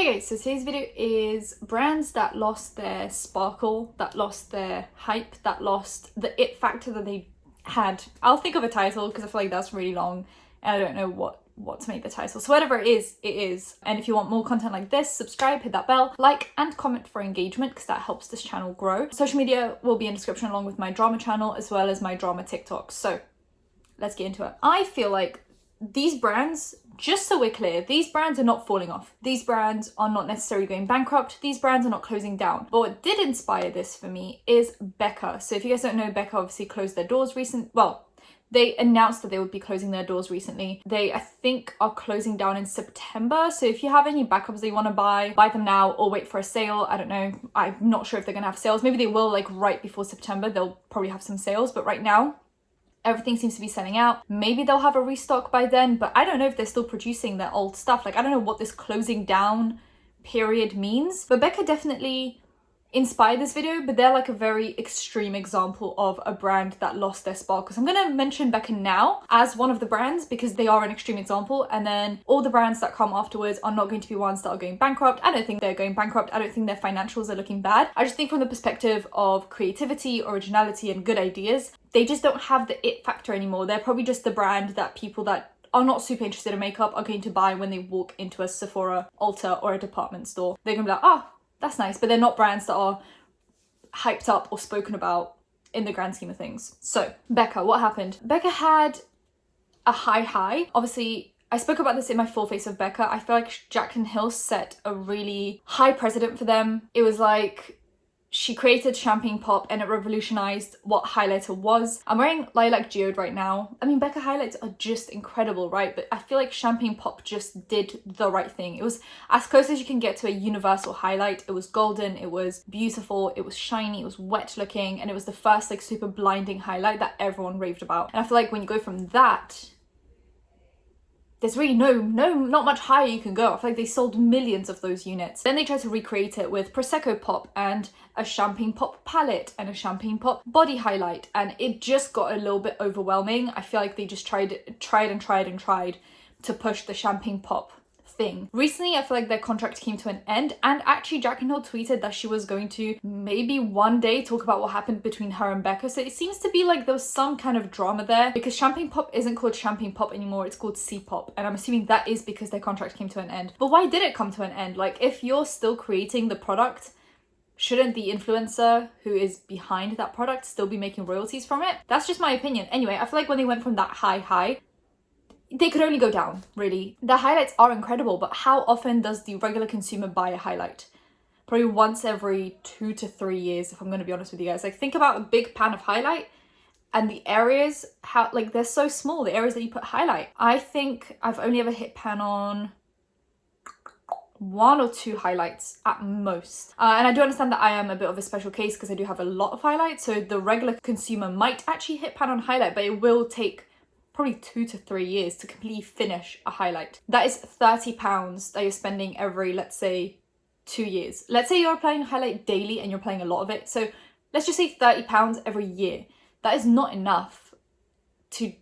Hey guys, so today's video is brands that lost their sparkle, that lost their hype, that lost the it factor that they had. I'll think of a title because I feel like that's really long and I don't know what to make the title. So whatever it is, it is. And if you want more content like this, subscribe, hit that bell, like and comment for engagement because that helps this channel grow. Social media will be in the description along with my drama channel as well as my drama TikTok. So let's get into it. I feel like these brands, just so we're clear, these brands are not falling off. These brands are not necessarily going bankrupt. These brands are not closing down. But what did inspire this for me is Becca. So if you guys don't know, Becca obviously closed their doors they announced that they would be closing their doors recently. They, I think, are closing down in September. So if you have any backups that you want to buy them now or wait for a sale. I don't know. I'm not sure if they're going to have sales. Maybe they will, like right before September. They'll probably have some sales. But right now, everything seems to be selling out. Maybe they'll have a restock by then, but I don't know if they're still producing their old stuff. Like, I don't know what this closing down period means. But Becca definitely inspired this video, but they're like a very extreme example of a brand that lost their sparkle. So I'm going to mention Becca now as one of the brands because they are an extreme example, and then all the brands that come afterwards are not going to be ones that are going bankrupt. I don't think they're going bankrupt. I don't think their financials are looking bad. I just think from the perspective of creativity, originality, and good ideas, they just don't have the it factor anymore. They're probably just the brand that people that are not super interested in makeup are going to buy when they walk into a Sephora, Ulta, or a department store. They're going to be like, oh, that's nice, but they're not brands that are hyped up or spoken about in the grand scheme of things. So Becca, what happened? Becca had a high. Obviously, I spoke about this in my full face of Becca. I feel like Jaclyn Hill set a really high precedent for them. It was like she created Champagne Pop and it revolutionized what highlighter was. I'm wearing lilac geode right now. I mean, Becca highlights are just incredible, right? But I feel like Champagne Pop just did the right thing. It was as close as you can get to a universal highlight. It was golden, it was beautiful, it was shiny, it was wet looking, and it was the first like super blinding highlight that everyone raved about. And I feel like when you go from that, there's really not much higher you can go. I feel like they sold millions of those units. Then they tried to recreate it with Prosecco Pop and a Champagne Pop palette and a Champagne Pop body highlight, and it just got a little bit overwhelming. I feel like they just tried to push the Champagne Pop thing. Recently, I feel like their contract came to an end, and actually Jaclyn Hill tweeted that she was going to maybe one day talk about what happened between her and Becca. So it seems to be like there was some kind of drama there, because Champagne Pop isn't called Champagne Pop anymore, it's called C-Pop, and I'm assuming that is because their contract came to an end. But why did it come to an end? Like, if you're still creating the product, shouldn't the influencer who is behind that product still be making royalties from it? That's just my opinion. Anyway, I feel like when they went from that high, they could only go down, really. The highlights are incredible, but how often does the regular consumer buy a highlight? Probably once every 2 to 3 years, if I'm going to be honest with you guys. Like, think about a big pan of highlight and the areas, how, like, they're so small, the areas that you put highlight. I think I've only ever hit pan on 1 or 2 highlights at most. And I do understand that I am a bit of a special case because I do have a lot of highlights. So the regular consumer might actually hit pan on highlight, but it will take probably 2 to 3 years to completely finish a highlight. That is £30 that you're spending every, let's say, 2 years. Let's say you're applying a highlight daily and you're applying a lot of it. So let's just say £30 every year. That is not enough to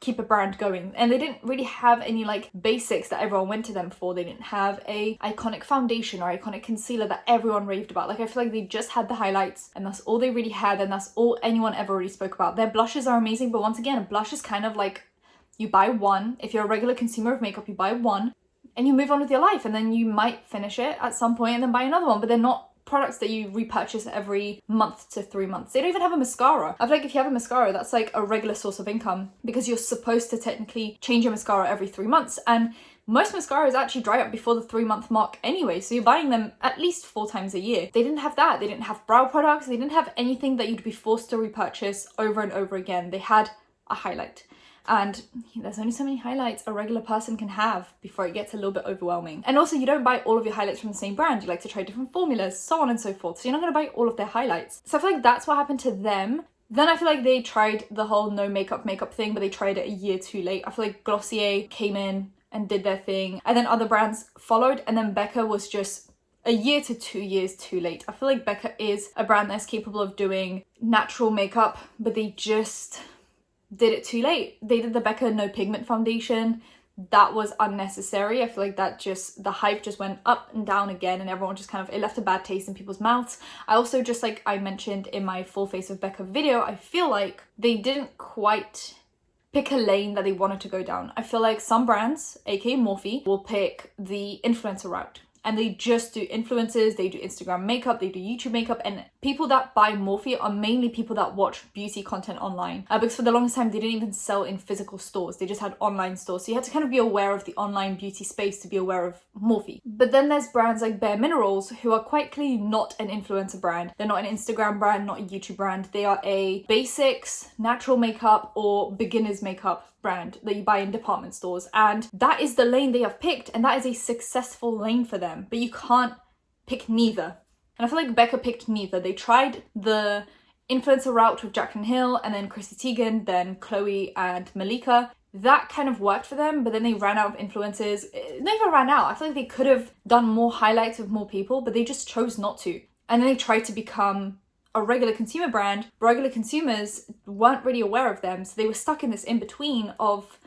keep a brand going. And they didn't really have any like basics that everyone went to them for. They didn't have a iconic foundation or iconic concealer that everyone raved about. Like, I feel like they just had the highlights and that's all they really had, and that's all anyone ever really spoke about. Their blushes are amazing, but once again, a blush is kind of like you buy one. If you're a regular consumer of makeup, you buy one and you move on with your life, and then you might finish it at some point and then buy another one, but they're not products that you repurchase every month to 3 months. They don't even have a mascara. I feel like if you have a mascara, that's like a regular source of income because you're supposed to technically change your mascara every 3 months, and most mascaras actually dry up before the 3-month mark anyway, so you're buying them at least 4 times a year. They didn't have that. They didn't have brow products. They didn't have anything that you'd be forced to repurchase over and over again. They had a highlight. And there's only so many highlights a regular person can have before it gets a little bit overwhelming. And also, you don't buy all of your highlights from the same brand. You like to try different formulas, so on and so forth. So you're not going to buy all of their highlights. So I feel like that's what happened to them. Then I feel like they tried the whole no makeup thing, but they tried it a year too late. I feel like Glossier came in and did their thing, and then other brands followed, and then Becca was just a year to 2 years too late. I feel like Becca is a brand that's capable of doing natural makeup, but they just did it too late. They did the Becca No Pigment Foundation. that was unnecessary. I feel like that just, the hype just went up and down again, and everyone just kind of, it left a bad taste in people's mouths. I also, just like I mentioned in my full face of Becca video, I feel like they didn't quite pick a lane that they wanted to go down. I feel like some brands, aka Morphe, will pick the influencer route. And they just do influencers, they do Instagram makeup, they do YouTube makeup, and people that buy Morphe are mainly people that watch beauty content online. Because for the longest time, they didn't even sell in physical stores. They just had online stores. So you had to kind of be aware of the online beauty space to be aware of Morphe. But then there's brands like Bare Minerals, who are quite clearly not an influencer brand. They're not an Instagram brand, not a YouTube brand. They are a basics, natural makeup, or beginner's makeup brand that you buy in department stores, and that is the lane they have picked, and that is a successful lane for them. But you can't pick neither, and I feel like Becca picked neither. They tried the influencer route with Jaclyn Hill, and then Chrissy Teigen, then Chloe and Malika. That kind of worked for them, but then they ran out of influencers. They even ran out. I feel like they could have done more highlights with more people, but they just chose not to. And then they tried to become a regular consumer brand, but regular consumers weren't really aware of them, so they were stuck in this in-between of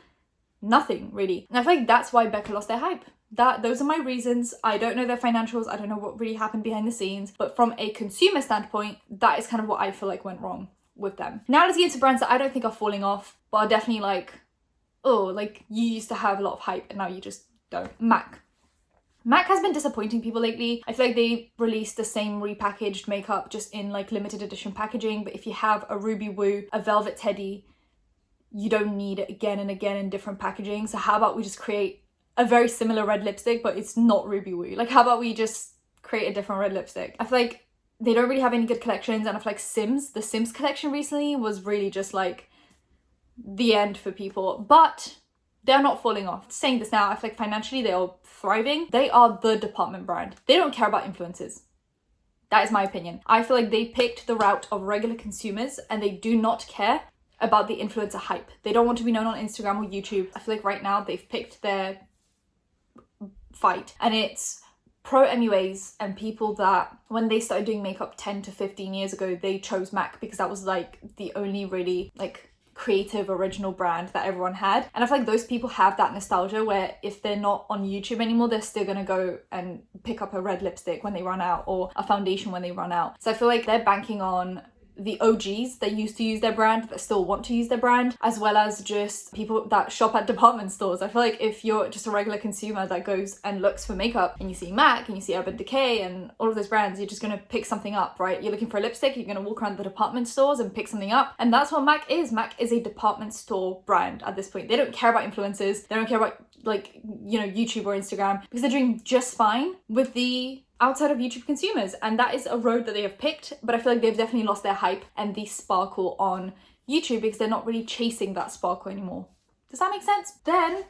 nothing, really. And I feel like that's why Becca lost their hype. Those are my reasons. I don't know their financials, I don't know what really happened behind the scenes, but from a consumer standpoint, that is kind of what I feel like went wrong with them. Now let's get into brands that I don't think are falling off, but are definitely like, oh, like you used to have a lot of hype and now you just don't. MAC has been disappointing people lately. I feel like they released the same repackaged makeup just in like limited edition packaging, but if you have a Ruby Woo, a Velvet Teddy, you don't need it again and again in different packaging. So how about we just create a very similar red lipstick, but it's not Ruby Woo? Like, how about we just create a different red lipstick? I feel like they don't really have any good collections, and I feel like the Sims collection recently was really just like the end for people, but they're not falling off. Saying this now, I feel like financially they are thriving. They are the department brand. They don't care about influencers. That is my opinion. I feel like they picked the route of regular consumers, and they do not care about the influencer hype. They don't want to be known on Instagram or YouTube. I feel like right now they've picked their fight, and it's pro MUAs and people that when they started doing makeup 10 to 15 years ago, they chose MAC because that was like the only really like creative original brand that everyone had. And I feel like those people have that nostalgia where if they're not on YouTube anymore, they're still gonna go and pick up a red lipstick when they run out, or a foundation when they run out. So I feel like they're banking on the OGs that used to use their brand, that still want to use their brand, as well as just people that shop at department stores. I feel like if you're just a regular consumer that goes and looks for makeup and you see MAC and you see Urban Decay and all of those brands, you're just gonna pick something up, right? You're looking for a lipstick, you're gonna walk around the department stores and pick something up. And that's what MAC is. MAC is a department store brand at this point. They don't care about influencers. They don't care about like, you know, YouTube or Instagram, because they're doing just fine with the outside of YouTube consumers, and that is a road that they have picked. But I feel like they've definitely lost their hype and the sparkle on YouTube because they're not really chasing that sparkle anymore. Does that make sense? Then,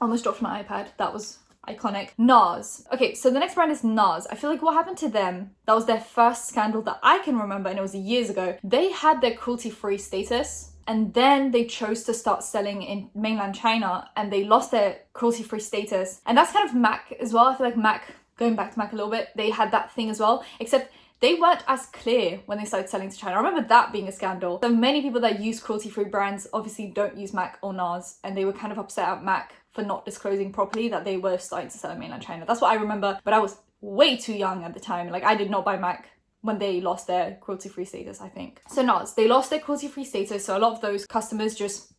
almost dropped my iPad. That was iconic. NARS. Okay, so the next brand is NARS. I feel like what happened to them, that was their first scandal that I can remember, and it was years ago. They had their cruelty-free status, and then they chose to start selling in mainland China, and they lost their cruelty-free status. And that's kind of MAC as well. I feel like MAC, going back to MAC a little bit, they had that thing as well, except they weren't as clear when they started selling to China. I remember that being a scandal. So many people that use cruelty-free brands obviously don't use MAC or NARS, and they were kind of upset at MAC for not disclosing properly that they were starting to sell in mainland China. That's what I remember, but I was way too young at the time. Like, I did not buy MAC when they lost their cruelty-free status, I think. So NARS, they lost their cruelty-free status, so a lot of those customers just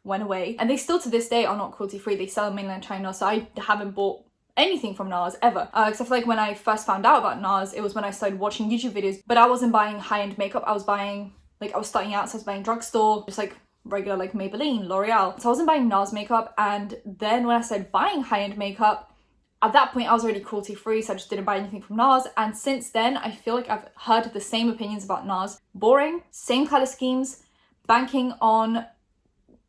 went away. And they still to this day are not cruelty-free. They sell in mainland China, so I haven't bought anything from NARS ever. Because I feel like when I first found out about NARS, it was when I started watching YouTube videos, but I wasn't buying high-end makeup. I was buying, like, I was starting out, so I was buying drugstore, just like regular like Maybelline, L'Oreal. So I wasn't buying NARS makeup, and then when I started buying high-end makeup, at that point I was already cruelty-free, so I just didn't buy anything from NARS. And since then, I feel like I've heard the same opinions about NARS. Boring, same color schemes, banking on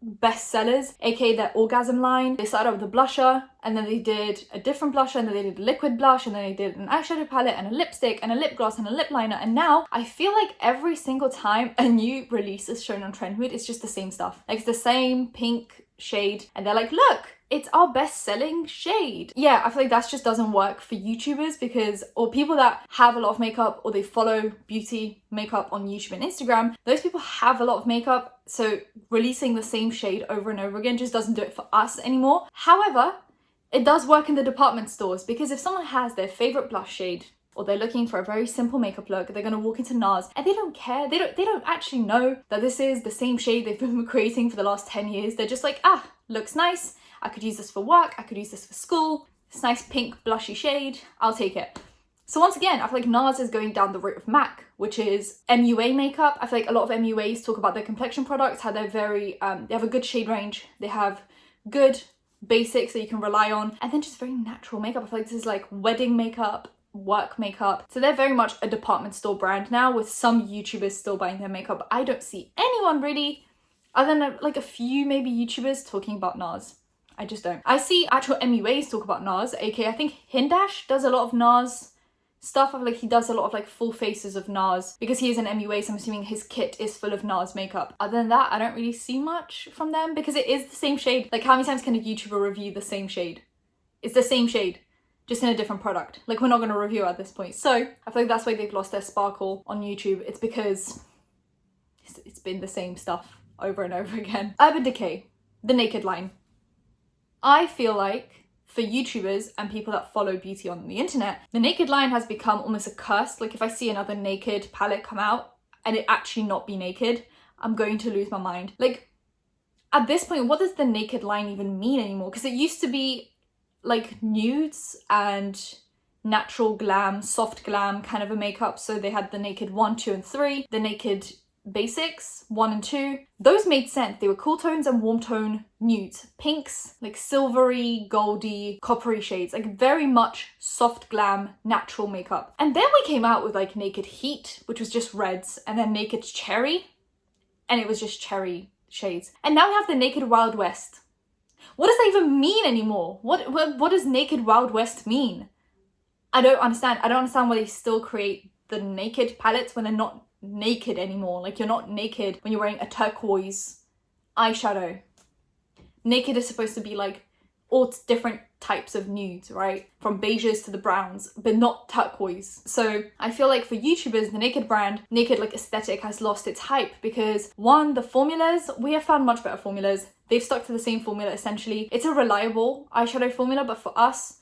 bestsellers, aka their orgasm line. They started out with a blusher, and then they did a different blusher, and then they did a liquid blush, and then they did an eyeshadow palette and a lipstick and a lip gloss and a lip liner. And now I feel like every single time a new release is shown on Trendhood, it's just the same stuff. Like, it's the same pink shade and they're like, look, it's our best-selling shade. Yeah, I feel like that just doesn't work for YouTubers because, or people that have a lot of makeup or they follow beauty makeup on YouTube and Instagram, those people have a lot of makeup, so releasing the same shade over and over again just doesn't do it for us anymore. However, it does work in the department stores because if someone has their favorite blush shade or they're looking for a very simple makeup look, they're going to walk into NARS and they don't care. They don't actually know that this is the same shade they've been creating for the last 10 years. They're just like, ah, looks nice. I could use this for work. I could use this for school. This nice pink blushy shade. I'll take it. So once again, I feel like NARS is going down the route of MAC, which is MUA makeup. I feel like a lot of MUAs talk about their complexion products, how they're very, they have a good shade range. They have good basics that you can rely on, and then just very natural makeup. I feel like this is like wedding makeup, work makeup. So they're very much a department store brand now, with some YouTubers still buying their makeup. But I don't see anyone really, other than like a few maybe YouTubers, talking about NARS. I just don't. I see actual MUAs talk about NARS, aka I think Hindash does a lot of NARS stuff. I feel like he does a lot of like full faces of NARS because he is an MUA, so I'm assuming his kit is full of NARS makeup. Other than that, I don't really see much from them because it is the same shade. Like, how many times can a YouTuber review the same shade? It's the same shade, just in a different product. Like, we're not going to review at this point. So I feel like that's why they've lost their sparkle on YouTube. It's because it's been the same stuff over and over again. Urban Decay, the Naked line. I feel like for YouTubers and people that follow beauty on the internet, the Naked line has become almost a curse. Like, if I see another Naked palette come out and it actually not be Naked, I'm going to lose my mind. Like, at this point, what does the Naked line even mean anymore? Because it used to be like nudes and natural glam, soft glam kind of a makeup. So they had the Naked 1, 2, and 3, the Naked basics 1 and 2. Those made sense. They were cool tones and warm tone nudes, pinks, like silvery, goldy, coppery shades, like very much soft glam, natural makeup. And then we came out with like Naked Heat, which was just reds, and then Naked Cherry, and it was just cherry shades. And now we have the Naked Wild West. What does that even mean anymore? What does Naked Wild West mean? I don't understand. I don't understand why they still create the Naked palettes when they're not naked anymore. Like, you're not naked when you're wearing a turquoise eyeshadow. Naked is supposed to be like all different types of nudes, right? From beiges to the browns, but not turquoise. So I feel like for YouTubers, the Naked brand, Naked like aesthetic has lost its hype because, one, the formulas, we have found much better formulas. They've stuck to the same formula essentially. It's a reliable eyeshadow formula, but for us,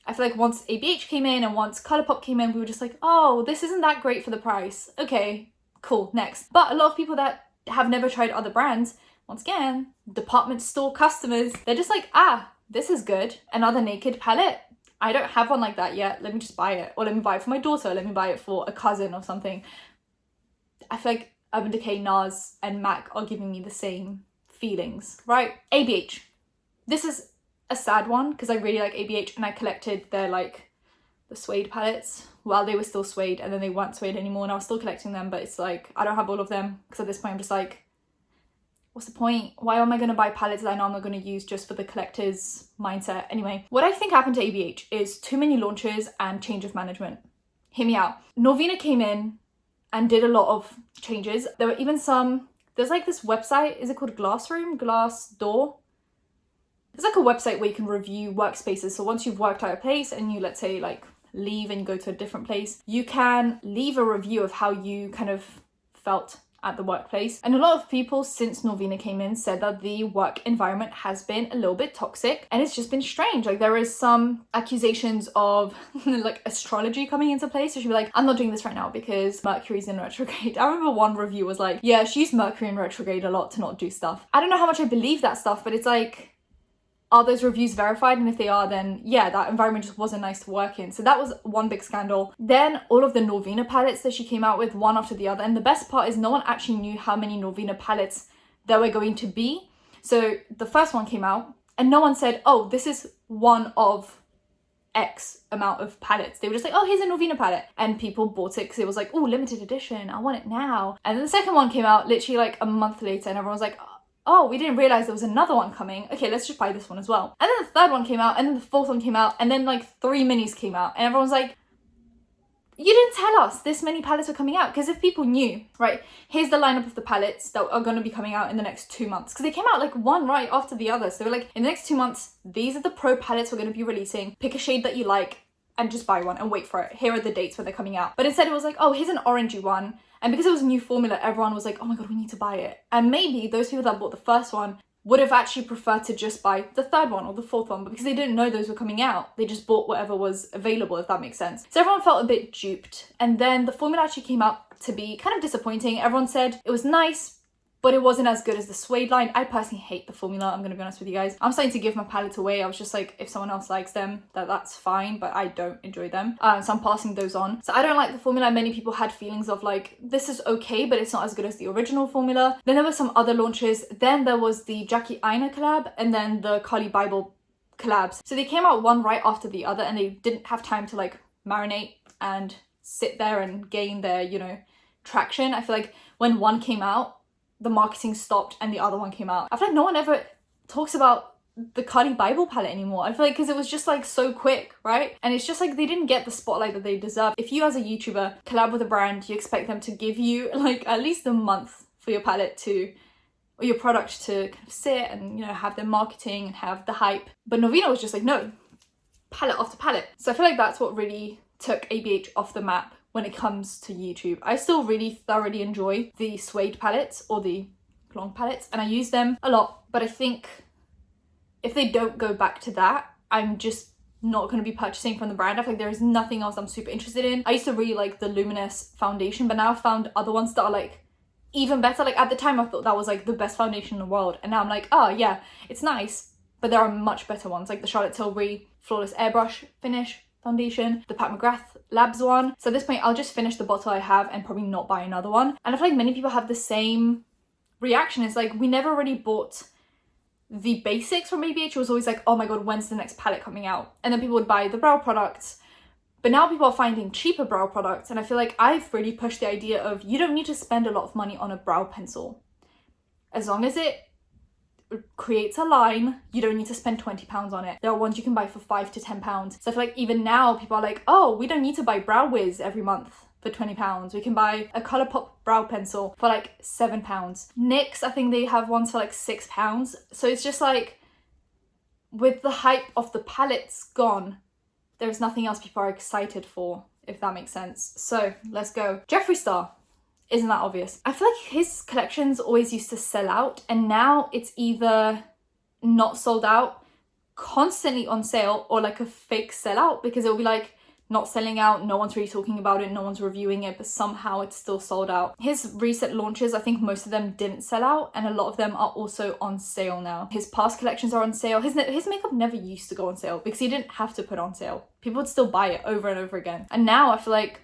I feel like once ABH came in and once Colourpop came in, we were just like, oh, this isn't that great for the price. Okay, cool, next. But a lot of people that have never tried other brands, once again, department store customers, they're just like, ah, this is good. Another Naked palette. I don't have one like that yet. Let me just buy it. Or let me buy it for my daughter. Let me buy it for a cousin or something. I feel like Urban Decay, NARS, and MAC are giving me the same feelings, right? ABH. This is a sad one because I really like ABH and I collected their like the suede palettes while they were still suede, and then they weren't suede anymore and I was still collecting them, but it's like I don't have all of them because at this point I'm just like, what's the point? Why am I going to buy palettes that I know I'm not going to use just for the collector's mindset? Anyway, what I think happened to ABH is too many launches and change of management. Hear me out. Norvina came in and did a lot of changes. There were even some, there's like this website, is it called Glassdoor? There's like a website where you can review workspaces. So once you've worked out a place and you, let's say, like leave and you go to a different place, you can leave a review of how you kind of felt at the workplace. And a lot of people since Norvina came in said that the work environment has been a little bit toxic and it's just been strange. Like, there is some accusations of like astrology coming into play. So she'd be like, I'm not doing this right now because Mercury's in retrograde. I remember one review was like, yeah, she used Mercury in retrograde a lot to not do stuff. I don't know how much I believe that stuff, but it's like, are those reviews verified? And if they are, then yeah, that environment just wasn't nice to work in. So that was one big scandal. Then all of the Norvina palettes that she came out with, one after the other. And the best part is no one actually knew how many Norvina palettes there were going to be. So the first one came out and no one said, oh, this is one of X amount of palettes. They were just like, oh, here's a Norvina palette. And people bought it because it was like, oh, limited edition, I want it now. And then the second one came out literally like a month later and everyone was like, oh, we didn't realize there was another one coming. Okay, let's just buy this one as well. And then the third one came out, and then the fourth one came out, and then like 3 minis came out, and everyone's like, you didn't tell us this many palettes were coming out. Because if people knew, right, here's the lineup of the palettes that are going to be coming out in the next 2 months. Because they came out like one right after the other. So they were like, in the next 2 months, these are the pro palettes we're going to be releasing. Pick a shade that you like and just buy one and wait for it. Here are the dates when they're coming out. But instead it was like, oh, here's an orangey one. And because it was a new formula, everyone was like, oh my God, we need to buy it. And maybe those people that bought the first one would have actually preferred to just buy the third one or the fourth one, but because they didn't know those were coming out, they just bought whatever was available, if that makes sense. So everyone felt a bit duped. And then the formula actually came out to be kind of disappointing. Everyone said it was nice, but it wasn't as good as the suede line. I personally hate the formula, I'm going to be honest with you guys. I'm starting to give my palettes away. I was just like, if someone else likes them, that's fine, but I don't enjoy them. So I'm passing those on. So I don't like the formula. Many people had feelings of like, this is okay, but it's not as good as the original formula. Then there were some other launches. Then there was the Jackie Aina collab and then the Kali Bible collabs. So they came out one right after the other and they didn't have time to like marinate and sit there and gain their, you know, traction. I feel like when one came out, the marketing stopped and the other one came out. I feel like no one ever talks about the Kali Bible palette anymore. I feel like because it was just like so quick, right? And it's just like they didn't get the spotlight that they deserve. If you as a YouTuber collab with a brand, you expect them to give you like at least a month for your palette to, or your product to kind of sit and, you know, have their marketing and have the hype. But Novena was just like, no, palette after palette. So I feel like that's what really took ABH off the map when it comes to YouTube. I still really thoroughly enjoy the suede palettes or the long palettes and I use them a lot, but I think if they don't go back to that, I'm just not going to be purchasing from the brand. I feel like there is nothing else I'm super interested in. I used to really like the Luminous foundation, but now I've found other ones that are like even better. Like at the time I thought that was like the best foundation in the world, and now I'm like, oh yeah, it's nice, but there are much better ones, like the Charlotte Tilbury Flawless Airbrush Finish foundation, the Pat McGrath Labs one. So at this point I'll just finish the bottle I have and probably not buy another one. And I feel like many people have the same reaction. It's like we never really bought the basics from ABH. It was always like, oh my God, when's the next palette coming out? And then people would buy the brow products. But now people are finding cheaper brow products, and I feel like I've really pushed the idea of you don't need to spend a lot of money on a brow pencil. As long as it creates a line, you don't need to spend £20 on it. There are ones you can buy for £5 to £10. So I feel like even now people are like, oh, we don't need to buy Brow Wiz every month for £20. We can buy a Colourpop brow pencil for like £7. NYX, I think they have ones for like £6. So it's just like, with the hype of the palettes gone, there's nothing else people are excited for, if that makes sense. So let's go. Jeffree Star. Isn't that obvious? I feel like his collections always used to sell out, and now it's either not sold out, constantly on sale, or like a fake sellout, because it'll be like not selling out, no one's really talking about it, no one's reviewing it, but somehow it's still sold out. His recent launches, I think most of them didn't sell out, and a lot of them are also on sale now. His past collections are on sale. His makeup never used to go on sale because he didn't have to put on sale. People would still buy it over and over again. And now I feel like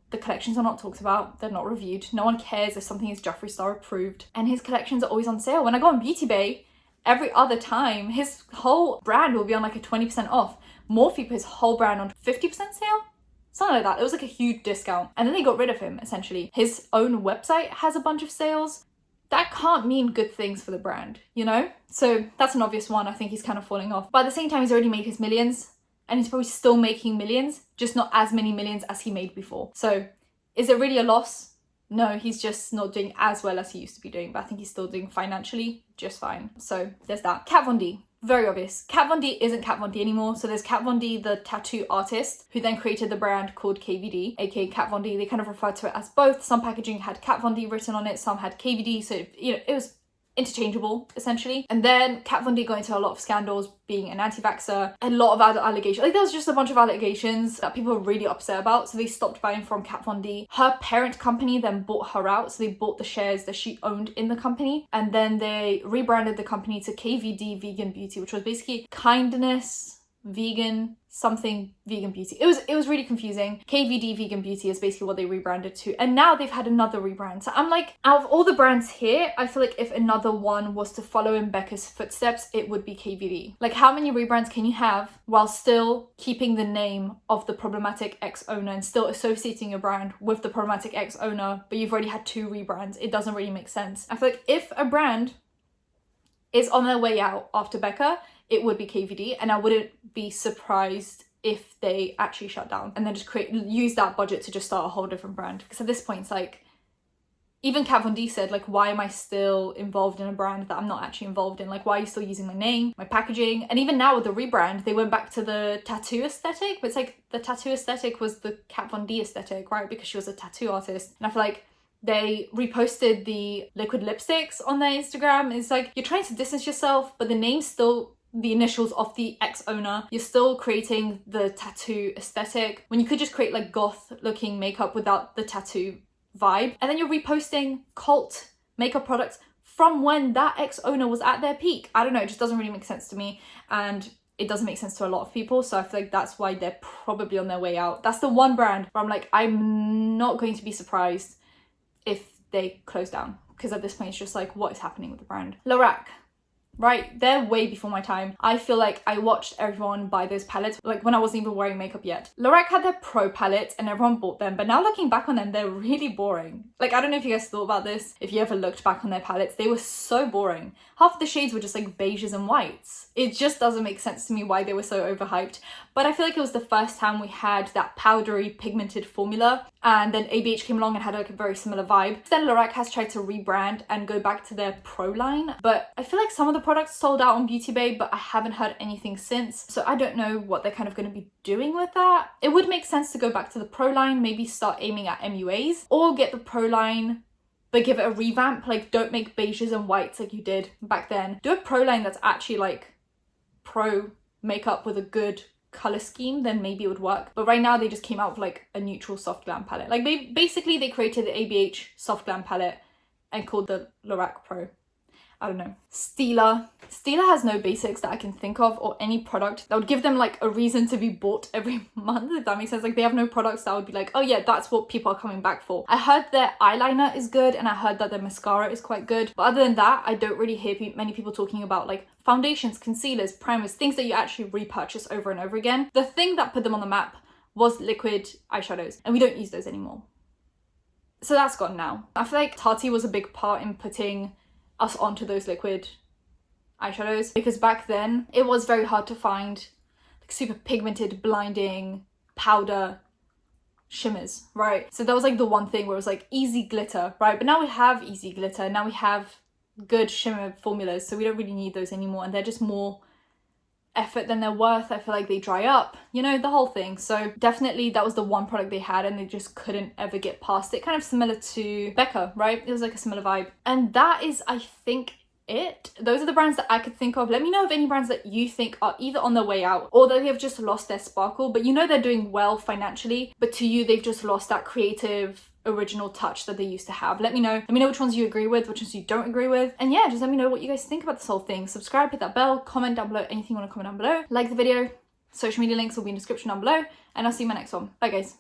the collections are not talked about, they're not reviewed. No one cares if something is Jeffree Star approved. And his collections are always on sale. When I go on Beauty Bay, every other time, his whole brand will be on like a 20% off. Morphe put his whole brand on 50% sale? Something like that. It was like a huge discount. And then they got rid of him, essentially. His own website has a bunch of sales. That can't mean good things for the brand, you know? So that's an obvious one. I think he's kind of falling off. But at the same time, he's already made his millions. And he's probably still making millions, just not as many millions as he made before. So is it really a loss? No, he's just not doing as well as he used to be doing, but I think he's still doing financially just fine. So there's that. Kat Von D. Very obvious. Kat Von D isn't Kat Von D anymore. So there's Kat Von D, the tattoo artist, who then created the brand called KVD, aka Kat Von D. They kind of referred to it as both. Some packaging had Kat Von D written on it, some had KVD. So, you know, it was interchangeable, essentially. And then Kat Von D got into a lot of scandals, being an anti-vaxxer, a lot of other allegations. Like, there was just a bunch of allegations that people were really upset about, so they stopped buying from Kat Von D. Her parent company then bought her out, so they bought the shares that she owned in the company, and then they rebranded the company to KVD Vegan Beauty, which was basically kindness, vegan, something vegan beauty. It was really confusing. KVD Vegan Beauty is basically what they rebranded to, and now they've had another rebrand. So I'm like, out of all the brands here, I feel like if another one was to follow in Becca's footsteps, it would be KVD. Like, how many rebrands can you have while still keeping the name of the problematic ex-owner and still associating your brand with the problematic ex-owner, but you've already had 2 rebrands? It doesn't really make sense. I feel like if a brand is on their way out after Becca, it would be KVD, and I wouldn't be surprised if they actually shut down, and then just use that budget to just start a whole different brand. Because at this point it's like, even Kat Von D said, like, why am I still involved in a brand that I'm not actually involved in? Like, why are you still using my name, my packaging? And even now with the rebrand, they went back to the tattoo aesthetic, but it's like the tattoo aesthetic was the Kat Von D aesthetic, right? Because she was a tattoo artist. And I feel like they reposted the liquid lipsticks on their Instagram. It's like, you're trying to distance yourself, but the name's still the initials of the ex-owner. You're still creating the tattoo aesthetic when you could just create like goth looking makeup without the tattoo vibe. And then you're reposting cult makeup products from when that ex-owner was at their peak. I don't know, it just doesn't really make sense to me, and it doesn't make sense to a lot of people. So I feel like that's why they're probably on their way out. That's the one brand where I'm like, I'm not going to be surprised if they close down, because at this point it's just like, what is happening with the brand? Lorac, right? They're way before my time. I feel like I watched everyone buy those palettes, like when I wasn't even wearing makeup yet. Lorac had their pro palettes and everyone bought them, but now looking back on them, they're really boring. Like, I don't know if you guys thought about this, if you ever looked back on their palettes, they were so boring. Half of the shades were just like beiges and whites. It just doesn't make sense to me why they were so overhyped. But I feel like it was the first time we had that powdery pigmented formula, and then ABH came along and had like a very similar vibe. Then Lorac has tried to rebrand and go back to their pro line, but I feel like some of the products sold out on Beauty Bay, but I haven't heard anything since. So I don't know what they're kind of going to be doing with that. It would make sense to go back to the pro line, maybe start aiming at MUAs, or get the pro line but give it a revamp. Like, don't make beiges and whites like you did back then. Do a pro line that's actually like pro makeup with a good color scheme, then maybe it would work. But right now they just came out with like a neutral soft glam palette. Like, basically they created the ABH soft glam palette and called the Lorac Pro. I don't know. Stila has no basics that I can think of, or any product that would give them like a reason to be bought every month, if that makes sense. Like, they have no products that would be like, oh yeah, that's what people are coming back for. I heard their eyeliner is good, and I heard that their mascara is quite good, but other than that, I don't really hear many people talking about like foundations, concealers, primers, things that you actually repurchase over and over again. The thing that put them on the map was liquid eyeshadows, and we don't use those anymore. So that's gone now. I feel like Tati was a big part in putting us onto those liquid eyeshadows, because back then it was very hard to find like super pigmented, blinding powder shimmers, right? So that was like the one thing where it was like easy glitter, right? But now we have easy glitter, now we have good shimmer formulas, so we don't really need those anymore, and they're just more effort than they're worth. I feel like they dry up, you know, the whole thing. So definitely that was the one product they had, and they just couldn't ever get past it. Kind of similar to Becca, right? It was like a similar vibe. And that is, I think, it. Those are the brands that I could think of. Let me know of any brands that you think are either on their way out, or that they have just lost their sparkle, but you know they're doing well financially, but to you they've just lost that creative original touch that they used to have. Let me know which ones you agree with, which ones you don't agree with, and yeah, just let me know what you guys think about this whole thing. Subscribe, hit that bell, comment down below anything you want to comment down below, like the video. Social media links will be in the description down below, and I'll see you in my next one. Bye guys.